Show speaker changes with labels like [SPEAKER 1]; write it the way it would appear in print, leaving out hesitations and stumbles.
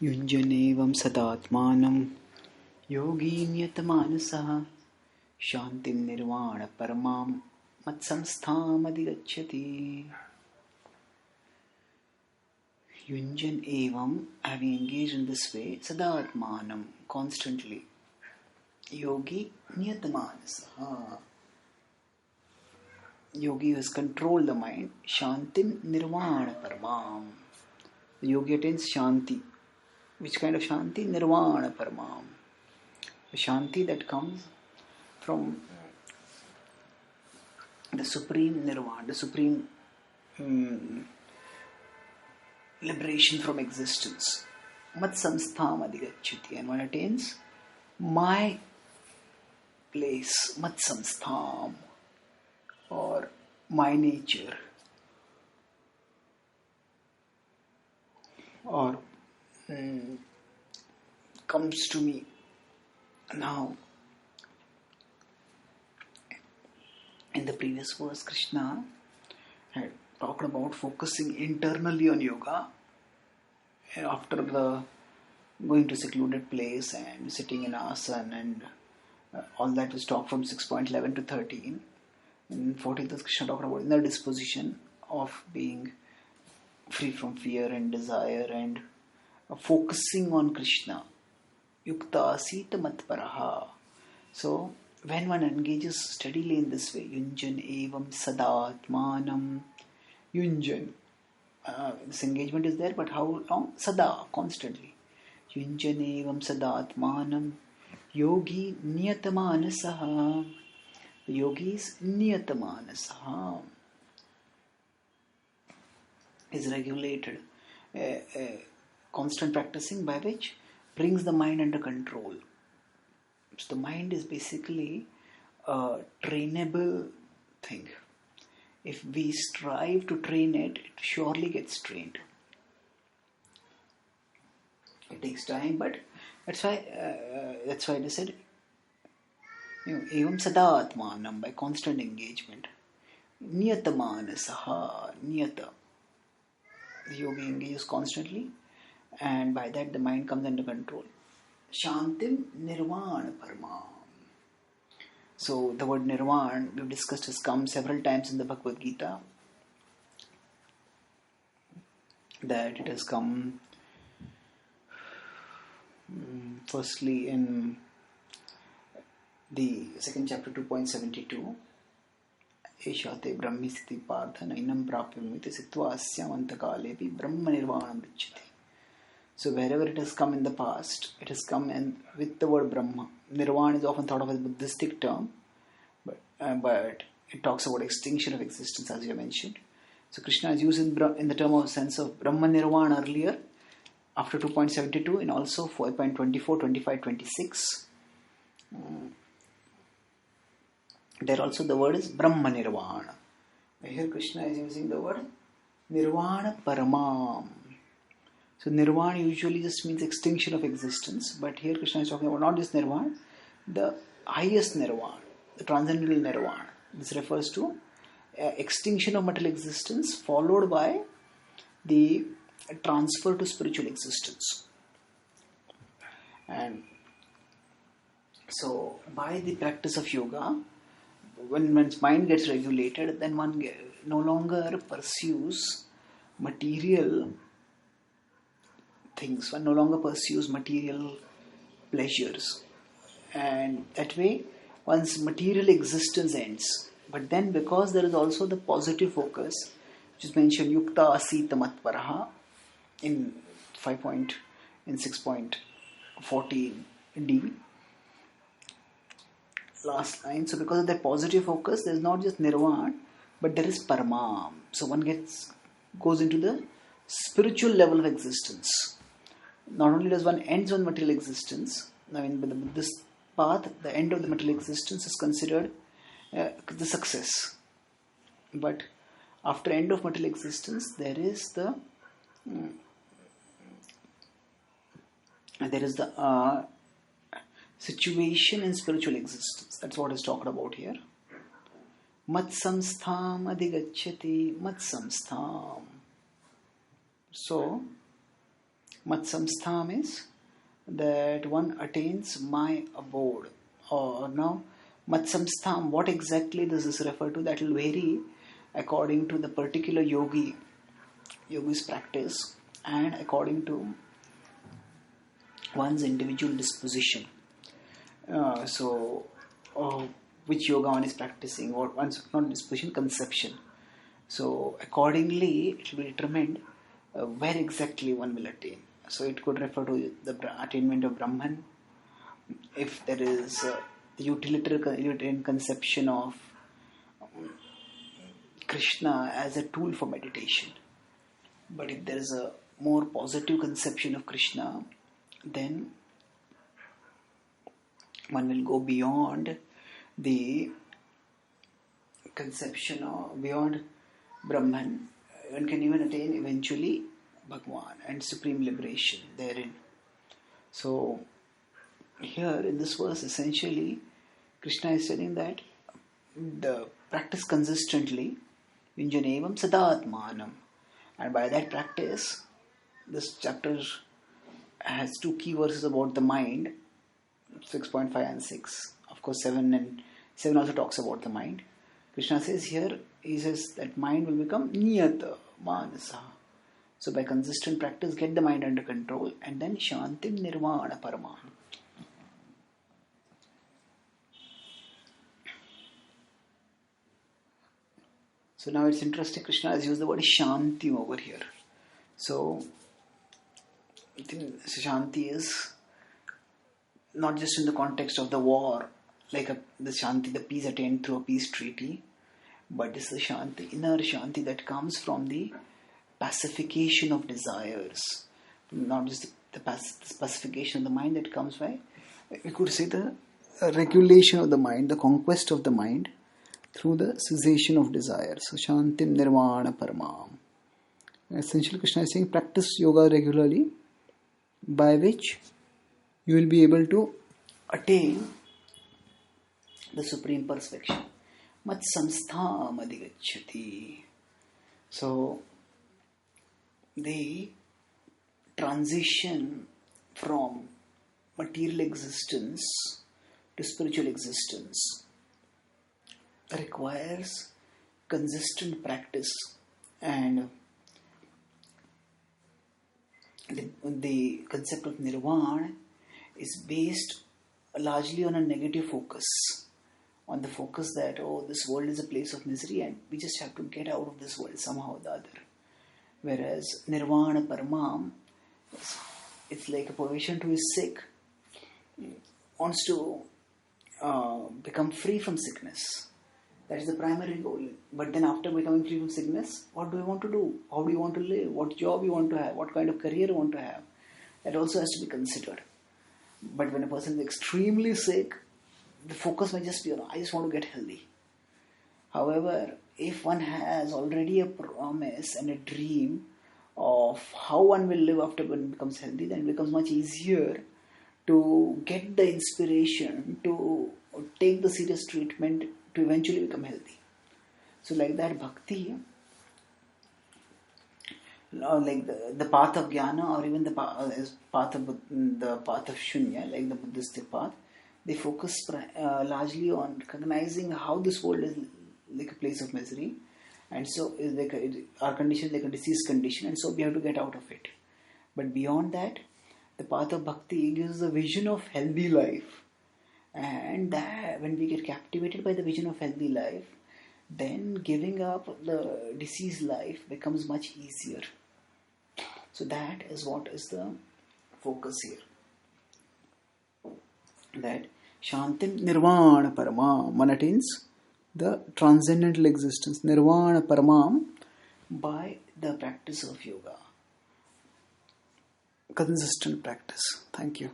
[SPEAKER 1] युञ्जनेवं सदात्मानं योगी नियतमानसः शान्तिं निर्वाणपरमां मत्संस्थामधिगच्छति. Yunjan evam, having engaged in this way, sadatmanam, constantly. Yogi niyatamanas. Yogi has controlled the mind. Shantim nirvana paramam. The yogi attains shanti. Which kind of shanti? Nirvana paramam. The shanti that comes from the supreme nirvana, the supreme liberation from existence. Mat samstham adhigacchati. And one attains my place, mat samstham, or my nature, or comes to me. Now, in the previous verse, Krishna had talked about focusing internally on yoga after the going to secluded place and sitting in asana, and all that was talked from 6.11 to 13. In 14th, Krishna talked about inner disposition of being free from fear and desire and focusing on Krishna. Yukta asita matparaha. So, when one engages steadily in this way, Yunjan evam sadatmanam. Yunjan. This engagement is there, but how long? Sada, constantly. Yunjan evam sadatmanam. Yogi niyatamanasah. The yogi is niyatamanasah. Is regulated. Constant practicing by which brings the mind under control. So the mind is basically a trainable thing. If we strive to train it, it surely gets trained. It takes time, but that's why they said, evam sadatmanam, by constant engagement. Niyatamanasah, niyata. The yogi engages constantly, and by that the mind comes under control. Shantim nirvana paramam. So the word nirvana, we've discussed, has come several times in the Bhagavad Gita. That it has come firstly in the second chapter 2.72. Eshate brahmi sthiti partha nainam prapyamiti sitva asyam antakalepi brahma nirvanam richati. So wherever it has come in the past, it has come in with the word Brahma. Nirvana is often thought of as a Buddhistic term, but it talks about extinction of existence, as you mentioned. So Krishna is used in the term of sense of Brahma Nirvana earlier, after 2.72, and also 4.24, 25, 26. There also the word is Brahma Nirvana. Here Krishna is using the word Nirvana Paramam. So Nirvana usually just means extinction of existence, but here Krishna is talking about not just Nirvana, the highest Nirvana, the transcendental Nirvana. This refers to extinction of material existence followed by the transfer to spiritual existence. And so by the practice of yoga, when one's mind gets regulated, then one no longer pursues material things. One no longer pursues material pleasures, and that way one's material existence ends. But then, because there is also the positive focus, which is mentioned yukta asita matparaha in 6.14d, last line. So because of that positive focus, there is not just nirvana, but there is paramam. So one goes into the spiritual level of existence. Not only does one end on material existence, I mean, with this path, the end of the material existence is considered the success. But after end of material existence, there is the situation in spiritual existence. That's what is talked about here. Mat samstham adhigacchati, mat samstham. So, Matsamstha means that one attains my abode. Or now, Matsamstham, what exactly this is referred to, that will vary according to the particular yogi's practice and according to one's individual disposition. Which yoga one is practicing, or one's not disposition, conception. So accordingly, it will be determined where exactly one will attain. So it could refer to the attainment of Brahman, if there is the utilitarian conception of Krishna as a tool for meditation. But if there is a more positive conception of Krishna, then one will go beyond the conception of beyond Brahman. One can even attain eventually Bhagwan and supreme liberation therein. So here in this verse, essentially Krishna is saying that the practice consistently Vinjanevam Sadatmanam, and by that practice, this chapter has two key verses about the mind, 6.5 and 6. Of course 7 also talks about the mind. Krishna says here, he says that mind will become niyata manasa. So by consistent practice, get the mind under control, and then shantim nirvana paramam. So now it's interesting, Krishna has used the word shanti over here. So I think shanti is not just in the context of the war, like the shanti, the peace attained through a peace treaty, but it's the shanti, inner shanti that comes from the pacification of desires, not just the pacification of the mind that comes by, we could say, the regulation of the mind, the conquest of the mind through the cessation of desire. So shantim nirvana paramam. Essentially Krishna is saying practice yoga regularly, by which you will be able to attain the supreme perfection. Mat samstham adhigacchati. So the transition from material existence to spiritual existence requires consistent practice, and the concept of nirvana is based largely on a negative focus, on the focus that, oh, this world is a place of misery and we just have to get out of this world somehow or the other. Whereas nirvana paramam, it's like a patient who is sick, wants to become free from sickness. That is the primary goal. But then after becoming free from sickness, what do you want to do? How do you want to live? What job you want to have? What kind of career you want to have? That also has to be considered. But when a person is extremely sick, the focus may just be, I just want to get healthy. However, if one has already a promise and a dream of how one will live after one becomes healthy, then it becomes much easier to get the inspiration to take the serious treatment to eventually become healthy. So like that, bhakti, like the path of jnana, or even the path of shunya, like the Buddhistic path, they focus largely on recognizing how this world is like a place of misery, and so is like our condition is like a disease condition, and so we have to get out of it. But beyond that, the path of bhakti gives a vision of healthy life, and that when we get captivated by the vision of healthy life, then giving up the diseased life becomes much easier. So that is what is the focus here. That shantim nirvana paramam, one attains the transcendental existence, nirvana paramam, by the practice of yoga. Consistent practice. Thank you.